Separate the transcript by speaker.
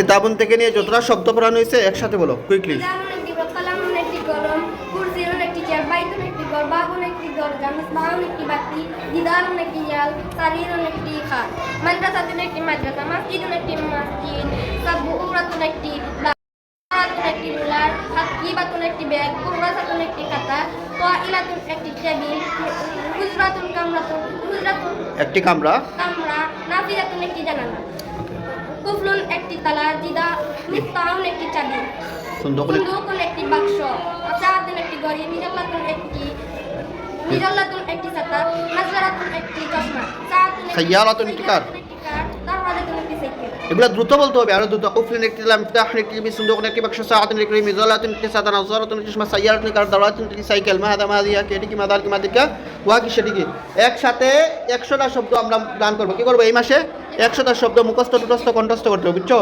Speaker 1: কিতাবুন থেকে নিয়ে যতটা শব্দ পড়ানো হয়েছে একসাথে বলো কুইকলি।
Speaker 2: কিতাবুন একটি ঘর, কালামুন একটি কলম, কুরসিউন একটি চেয়ার, বাইতুন একটি ঘর, বাবুন একটি দরজা, মিসবাহুন একটি বাতি, জিদারুন একটি জাল, সারিরুন একটি খাট, মাদ্রাসাতুন একটি মাদ্রাসা, মসজিদুন একটি মসজিদ, সাবুরাতুন একটি দারাতুন একটি রুলার, হাকিবাতুন একটি ব্যাগ, কুররাসাতুন একটি খাতা, তাইলাতুন একটি টেবিল, হুজরাতুন
Speaker 1: একটি কামরা।
Speaker 2: নাফিজাতুন একটি জানালা, কুফলুন একটি তালা, মিফতাহুন একটি চাবি,
Speaker 1: সুন্দকুন
Speaker 2: সুন্দুকুন একটি বাক্স, সাআতুন একটি ঘড়ি, মিজাল্লাতুন একটি ছাতা, নাজরাতুন একটি চশমা,
Speaker 1: সাইয়ারাতুন একটি কার।
Speaker 2: দারওয়াজাতুন একটি সাইকেল।
Speaker 1: এগুলো দ্রুত বলতে হবে, আরো দ্রুত। কুফলিন একটি তালা, মিফতাহুন একটি চাবি, সুন্দকুন একটি বাক্স, সাআতুন একটি ঘড়ি, মিজাল্লাতুন একটি ছাতা, নাজরাতুন একটি চশমা, সাইয়ারাতুন একটি কার, দারওয়াজাতুন একটি সাইকেল। মাহাদা মাহাদিয়া কে, এটি কি মাদার কি মাদিকা, ওয়া কি সেটি কি। একসাথে 100টা শব্দ আমরা গান করবো। কি করবো এই মাসে? 100টা শব্দ মুখস্থ টুটস্থ কণ্ঠস্থ করতে হবে, বুঝছো?